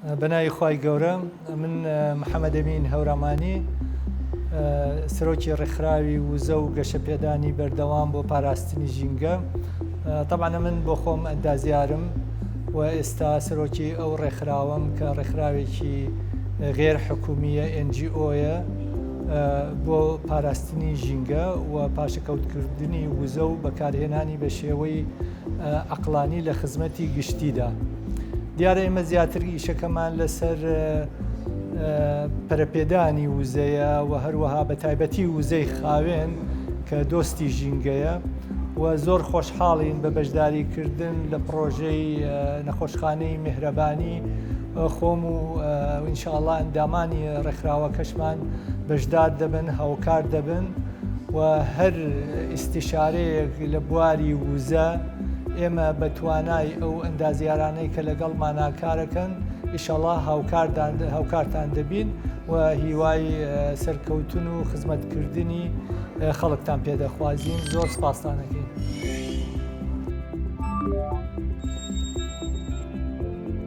بەناوی خوای گەورە من محەممەد ئەمین هەورامانی سەرۆکی ڕێکخراوی وزە و گەشەپێدانی بەردەوام بۆ پاراستنی ژینگە. طبعاً من بۆ خۆم ئەندازیارم و ئێستا سەرۆکی ئەو ڕێکخراوەم کە ڕێکخراوێکی غێر حکومیە NGOیە بۆ پاراستنی ژینگە و پاشەکەوتکردنی وزە و بەکارهێنانی بە شێوەی عەقلانی لە خزمەتی گشتیدا. دیارە ئێمە زیاتر ئیشەکەمان لەسەر پەرەپێدانی وزەیە و هەروەها بە تایبەتی وزەی خاوێن کە دۆستی ژینگەیە و زۆر خۆشحاڵین بە بەشداریکردن لە پرۆژەی نەخۆشخانەی میهرەبانی خۆم و ئینشاءڵڵا ئەندامانی ڕێکخراوەکەشمان بەشدار دەبن، هاوکار دەبن و هەر ئیستیشارەیەک لە بواری وزە ئێمە بە توانای ئەو ئەندازیارانەی کە لەگەڵمان کارەکەن ئینشاءڵڵا هاوکارتان دەبین و هیوای سەرکەوتن و خزمەتکردنی خەڵکتان پێدەخوازیین. زۆر سپاستان دەکەین.